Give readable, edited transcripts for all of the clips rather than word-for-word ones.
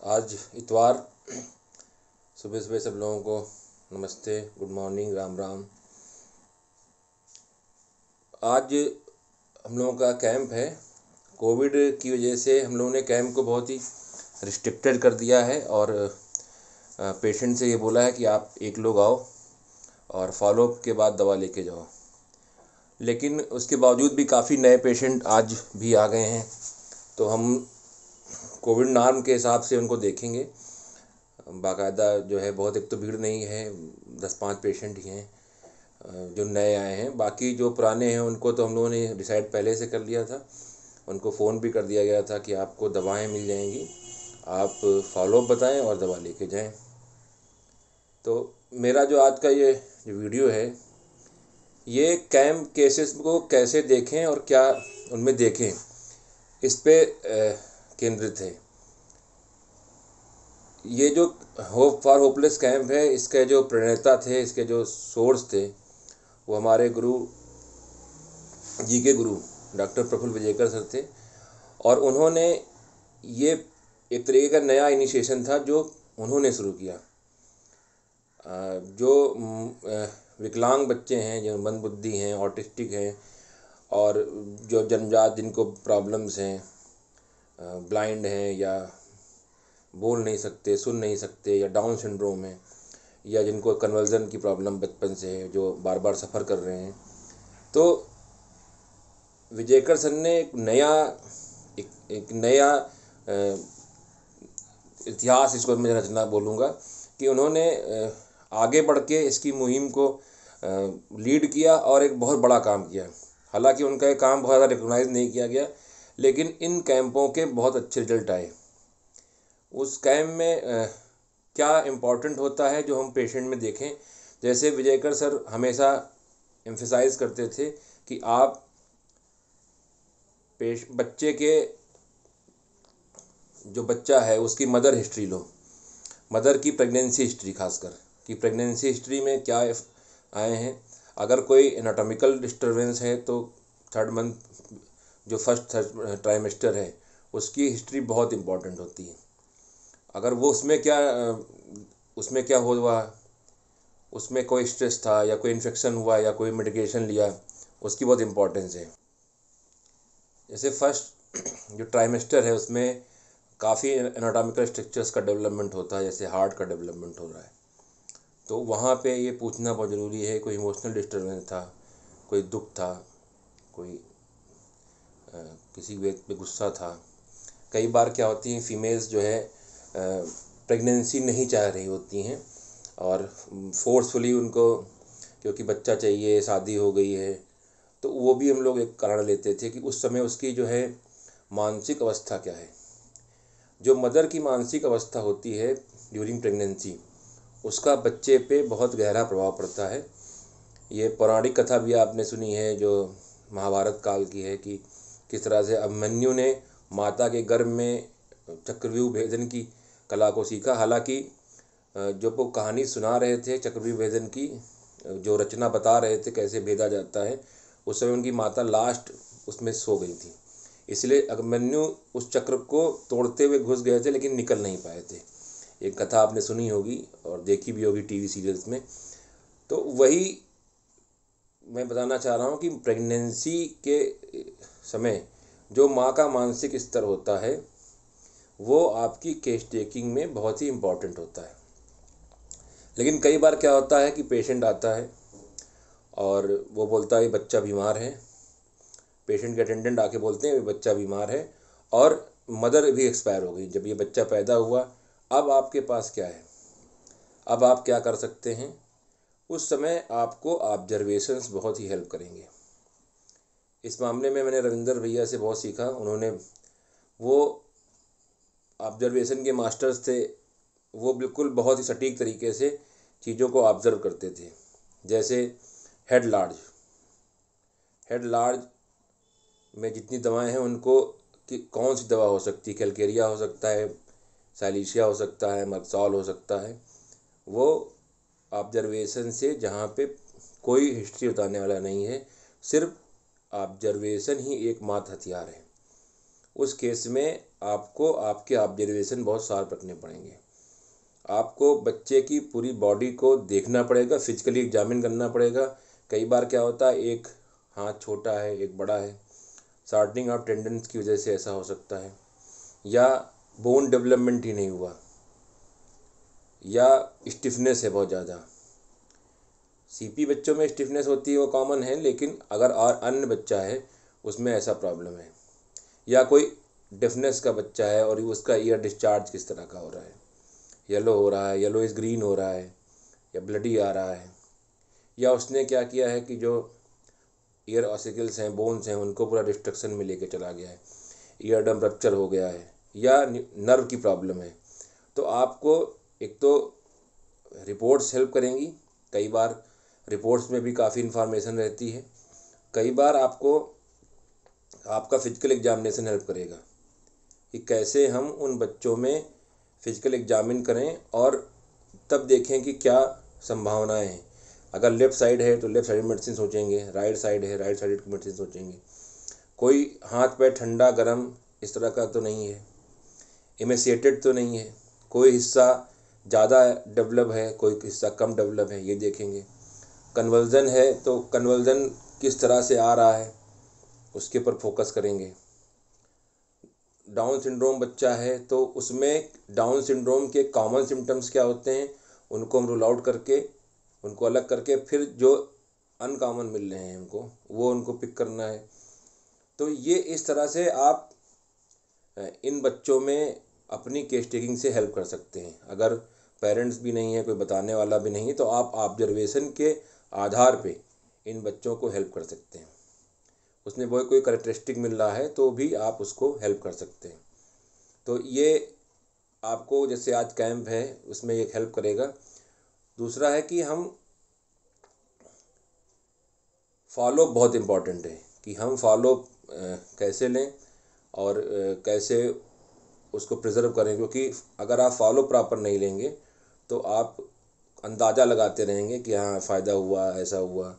आज इतवार सुबह सुबह सब लोगों को नमस्ते, गुड मॉर्निंग, राम राम। आज हम लोगों का कैंप है। कोविड की वजह से हम लोगों ने कैंप को बहुत ही रिस्ट्रिक्टेड कर दिया है और पेशेंट से ये बोला है कि आप एक लोग आओ और फॉलोअप के बाद दवा लेके जाओ। लेकिन उसके बावजूद भी काफ़ी नए पेशेंट आज भी आ गए हैं, तो हम कोविड नॉर्म के हिसाब से उनको देखेंगे। बाकायदा जो है बहुत, एक तो भीड़ नहीं है, 10-5 पेशेंट ही हैं जो नए आए हैं। बाकी जो पुराने हैं उनको तो हम लोगों ने डिसाइड पहले से कर लिया था। उनको फ़ोन भी कर दिया गया था कि आपको दवाएं मिल जाएंगी, आप फॉलोअप बताएं और दवा लेके जाएं। तो मेरा जो आज का ये जो वीडियो है, ये कैंप केसेस को कैसे देखें और क्या उनमें देखें, इस पे केंद्रित है। ये जो होप फॉर होपलेस कैंप है, इसके जो प्रणेता थे, इसके जो सोर्स थे, वो हमारे गुरु जी के गुरु डॉक्टर प्रफुल्ल विजेकर सर थे। और उन्होंने ये एक तरीके का नया इनिशिएशन था जो उन्होंने शुरू किया। जो विकलांग बच्चे हैं, जो मंदबुद्धि हैं, ऑटिस्टिक हैं, और जो जन्मजात जिनको प्रॉब्लम्स हैं, ब्लाइंड हैं या बोल नहीं सकते, सुन नहीं सकते, या डाउन सिंड्रोम है, या जिनको कन्वर्जन की प्रॉब्लम बचपन से है, जो बार बार सफ़र कर रहे हैं, तो विजेकर सर ने एक नया इतिहास, इसको मैं रचना बोलूँगा, कि उन्होंने आगे बढ़ के इसकी मुहिम को लीड किया और एक बहुत बड़ा काम किया। हालांकि उनका ये काम बहुत ज़्यादा रिकॉग्नाइज नहीं किया गया, लेकिन इन कैंपों के बहुत अच्छे रिजल्ट आए। उस कैंप में क्या इम्पोर्टेंट होता है जो हम पेशेंट में देखें। जैसे विजेकर सर हमेशा एम्फेसाइज करते थे कि आप बच्चे के, जो बच्चा है उसकी मदर हिस्ट्री लो, मदर की प्रेगनेंसी हिस्ट्री, खासकर कि प्रेगनेंसी हिस्ट्री में क्या आए हैं। अगर कोई एनाटॉमिकल डिस्टर्बेंस है तो 3rd मंथ, जो फर्स्ट ट्राइमेस्टर है, उसकी हिस्ट्री बहुत इम्पॉर्टेंट होती है। अगर वो उसमें क्या हुआ, उसमें कोई स्ट्रेस था या कोई इन्फेक्शन हुआ या कोई मेडिकेशन लिया, उसकी बहुत इम्पोर्टेंस है। जैसे फर्स्ट जो ट्राइमेस्टर है उसमें काफ़ी एनाटॉमिकल स्ट्रक्चर्स का डेवलपमेंट होता है, जैसे हार्ट का डेवलपमेंट हो रहा है, तो वहाँ पे ये पूछना बहुत ज़रूरी है। कोई इमोशनल डिस्टर्बेंस था, कोई दुख था, कोई किसी व्यक्ति पे गुस्सा था। कई बार क्या होती हैं, फीमेल्स जो है प्रेगनेंसी नहीं चाह रही होती हैं और फोर्सफुली उनको, क्योंकि बच्चा चाहिए, शादी हो गई है, तो वो भी हम लोग एक कारण लेते थे कि उस समय उसकी जो है मानसिक अवस्था क्या है। जो मदर की मानसिक अवस्था होती है ड्यूरिंग प्रेगनेंसी, उसका बच्चे पे बहुत गहरा प्रभाव पड़ता है। ये पौराणिक कथा भी आपने सुनी है जो महाभारत काल की है, कि किस तरह से अभिमन्यु ने माता के गर्भ में चक्रव्यूह भेदन की कला को सीखा। हालांकि जो वो कहानी सुना रहे थे चक्रव्यूह भेदन की, जो रचना बता रहे थे कैसे भेदा जाता है, उस समय उनकी माता लास्ट उसमें सो गई थी, इसलिए अभिमन्यु उस चक्र को तोड़ते हुए घुस गए थे लेकिन निकल नहीं पाए थे। एक कथा आपने सुनी होगी और देखी भी होगी टीवी सीरियल्स में। तो वही मैं बताना चाह रहा हूँ कि प्रेगनेंसी के समय जो माँ का मानसिक स्तर होता है वो आपकी केस टेकिंग में बहुत ही इम्पोर्टेंट होता है। लेकिन कई बार क्या होता है कि पेशेंट आता है और वो बोलता है बच्चा बीमार है, पेशेंट के अटेंडेंट आके बोलते हैं बच्चा बीमार है और मदर भी एक्सपायर हो गई जब ये बच्चा पैदा हुआ, अब आपके पास क्या है, अब आप क्या कर सकते हैं। उस समय आपको ऑब्जर्वेशंस बहुत ही हेल्प करेंगे। इस मामले में मैंने रविंदर भैया से बहुत सीखा। उन्होंने, वो ऑब्जर्वेशन के मास्टर्स थे, वो बिल्कुल बहुत ही सटीक तरीके से चीज़ों को ऑब्ज़र्व करते थे। जैसे हेड लार्ज में जितनी दवाएं हैं उनको कि कौन सी दवा हो सकती है, कैलकेरिया हो सकता है, साइलिशिया हो सकता है, मर्क्सॉल हो सकता है। वो ऑब्जर्वेशन से, जहाँ पे कोई हिस्ट्री बताने वाला नहीं है, सिर्फ ऑब्जर्वेशन ही एकमात्र हथियार है। उस केस में आपको आपके ऑब्जर्वेशन बहुत शार्प रखने पड़ेंगे। आपको बच्चे की पूरी बॉडी को देखना पड़ेगा, फिजिकली एग्जामिन करना पड़ेगा। कई बार क्या होता है, एक हाथ छोटा है एक बड़ा है, शॉर्टनिंग ऑफ टेंडन्स की वजह से ऐसा हो सकता है, या बोन डेवलपमेंट ही नहीं हुआ, या स्टिफनेस है बहुत ज़्यादा। सीपी बच्चों में स्टिफनेस होती है वो कॉमन है, लेकिन अगर और अन्य बच्चा है उसमें ऐसा प्रॉब्लम है, या कोई डेफनेस का बच्चा है और उसका ईयर डिस्चार्ज किस तरह का हो रहा है, येलो हो रहा है, येलो इज ग्रीन हो रहा है, या ब्लडी आ रहा है, या उसने क्या किया है कि जो ईयर ऑसिकल्स हैं, बोन्स हैं, उनको पूरा डिस्ट्रक्शन में लेके चला गया है, ईयर डम रप्चर हो गया है, या नर्व की प्रॉब्लम है। तो आपको एक तो रिपोर्ट्स हेल्प करेंगी, कई बार रिपोर्ट्स में भी काफ़ी इन्फॉर्मेशन रहती है, कई बार आपको आपका फिजिकल एग्जामिनेशन हेल्प करेगा कि कैसे हम उन बच्चों में फिजिकल एग्जामिन करें और तब देखें कि क्या संभावनाएं हैं। अगर लेफ़्ट साइड है तो लेफ़्ट साइड मेडिसिन सोचेंगे, राइट साइड है राइट साइड की मेडिसिन सोचेंगे। कोई हाथ पैर ठंडा गर्म इस तरह का तो नहीं है, इमेसिएटेड तो नहीं है, कोई हिस्सा ज़्यादा डेवलप है कोई हिस्सा कम डेवलप है, ये देखेंगे। कन्वर्जन है तो कन्वर्जन किस तरह से आ रहा है उसके ऊपर फोकस करेंगे। डाउन सिंड्रोम बच्चा है तो उसमें डाउन सिंड्रोम के कॉमन सिम्टम्स क्या होते हैं उनको हम रूल आउट करके, उनको अलग करके, फिर जो अनकॉमन मिल रहे हैं उनको पिक करना है। तो ये इस तरह से आप इन बच्चों में अपनी केस टेकिंग से हेल्प कर सकते हैं। अगर पेरेंट्स भी नहीं है, कोई बताने वाला भी नहीं है, तो आप ऑब्जर्वेशन के आधार पे इन बच्चों को हेल्प कर सकते हैं। उसमें वो कोई करेक्टरिस्टिक मिल रहा है तो भी आप उसको हेल्प कर सकते हैं। तो ये आपको जैसे आज कैंप है उसमें एक हेल्प करेगा। दूसरा है कि हम फॉलो बहुत इम्पॉर्टेंट है कि हम फॉलो कैसे लें और कैसे उसको प्रिजर्व करें, क्योंकि अगर आप फॉलो प्रॉपर नहीं लेंगे तो आप अंदाज़ा लगाते रहेंगे कि हाँ फ़ायदा हुआ ऐसा हुआ।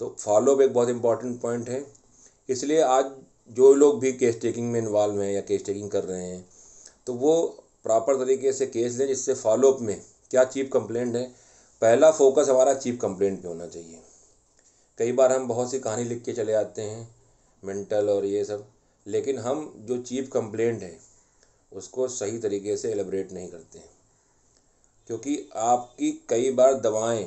तो फॉलो एक बहुत इम्पॉर्टेंट पॉइंट है। इसलिए आज जो लोग भी केस टेकिंग में इन्वॉल्व हैं या केस टेकिंग कर रहे हैं तो वो प्रॉपर तरीके से केस लें, जिससे फॉलोअप में क्या चीफ कंप्लेंट है, पहला फोकस हमारा चीफ कंप्लेंट पे होना चाहिए। कई बार हम बहुत सी कहानी लिख के चले आते हैं मेंटल और ये सब, लेकिन हम जो चीफ कंप्लेंट है उसको सही तरीके से एलेबरेट नहीं करते हैं, क्योंकि आपकी कई बार दवाएं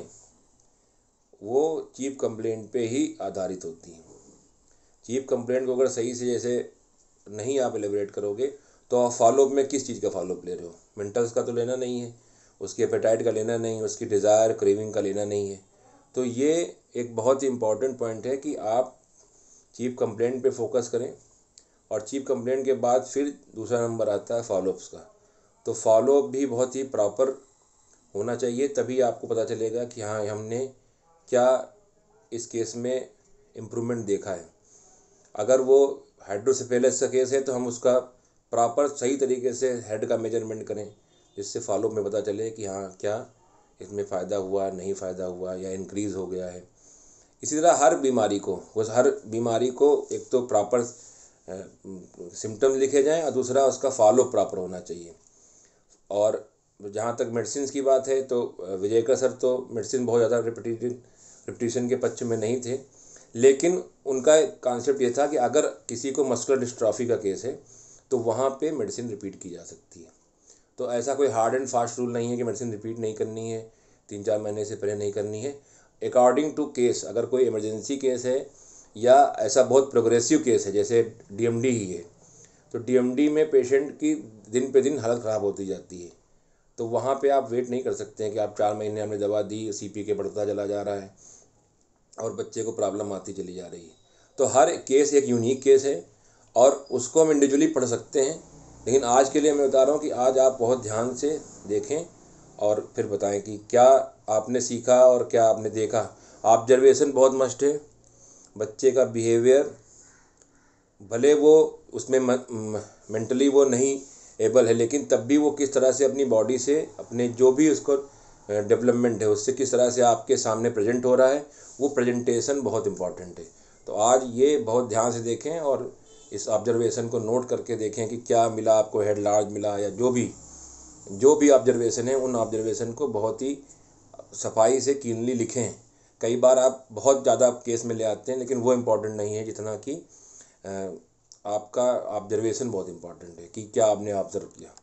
वो चीफ कंप्लेंट पे ही आधारित होती हैं। चीफ कंप्लेंट को अगर सही से जैसे नहीं आप एलेबरेट करोगे तो आप फॉलोअप में किस चीज़ का फॉलोअप ले रहे हो, मेंटल्स का तो लेना नहीं है, उसकी एपेटाइट का लेना नहीं है, उसकी डिज़ायर क्रेविंग का लेना नहीं है। तो ये एक बहुत ही इम्पॉर्टेंट पॉइंट है कि आप चीफ कंप्लेंट पे फोकस करें, और चीफ कंप्लेंट के बाद फिर दूसरा नंबर आता है फॉलोअप्स का। तो फॉलोअप भी बहुत ही प्रॉपर होना चाहिए, तभी आपको पता चलेगा कि हाँ हमने क्या इस केस में इम्प्रूवमेंट देखा है। अगर वो हाइड्रोसेफेलस का केस है तो हम उसका प्रॉपर सही तरीके से हेड का मेजरमेंट करें, जिससे फॉलोअप में पता चले कि हाँ क्या इसमें फ़ायदा हुआ नहीं फ़ायदा हुआ या इंक्रीज़ हो गया है। इसी तरह हर बीमारी को एक तो प्रॉपर सिम्टम्स लिखे जाएं और दूसरा उसका फॉलो प्रॉपर होना चाहिए। और जहाँ तक मेडिसिन की बात है तो विजयकर सर तो मेडिसिन बहुत ज़्यादा रिपीटिशन के पक्ष में नहीं थे, लेकिन उनका कॉन्सेप्ट ये था कि अगर किसी को मस्कुलर डिस्ट्रॉफी का केस है तो वहाँ पे मेडिसिन रिपीट की जा सकती है। तो ऐसा कोई हार्ड एंड फास्ट रूल नहीं है कि मेडिसिन रिपीट नहीं करनी है, 3-4 महीने से पहले नहीं करनी है। अकॉर्डिंग टू केस, अगर कोई इमरजेंसी केस है या ऐसा बहुत प्रोग्रेसिव केस है जैसे डीएमडी ही है, तो डीएमडी में पेशेंट की दिन पे दिन हालत ख़राब होती जाती है, तो वहाँ पे आप वेट नहीं कर सकते हैं कि आप 4 महीने हमने दवा दी, सीपी के बढ़ता चला जा रहा है और बच्चे को प्रॉब्लम आती चली जा रही है। तो हर केस एक यूनिक केस है और उसको हम इंडिविजुअली पढ़ सकते हैं, लेकिन आज के लिए मैं बता रहा हूँ कि आज आप बहुत ध्यान से देखें और फिर बताएं कि क्या आपने सीखा और क्या आपने देखा। ऑब्जर्वेशन बहुत मस्ट है। बच्चे का बिहेवियर, भले वो उसमें मेंटली वो नहीं एबल है, लेकिन तब भी वो किस तरह से अपनी बॉडी से अपने जो भी उसको डेवलपमेंट है उससे किस तरह से आपके सामने प्रेजेंट हो रहा है, वो प्रेजेंटेशन बहुत इम्पॉर्टेंट है। तो आज ये बहुत ध्यान से देखें और इस ऑब्जर्वेशन को नोट करके देखें कि क्या मिला आपको, हेड लार्ज मिला या जो भी ऑब्जर्वेशन है, उन ऑब्जर्वेशन को बहुत ही सफाई से कीनली लिखें। कई बार आप बहुत ज़्यादा केस में ले आते हैं, लेकिन वो इम्पोर्टेंट नहीं है जितना कि आपका ऑब्जर्वेशन बहुत इम्पोर्टेंट है कि क्या आपने ऑब्जर्व किया।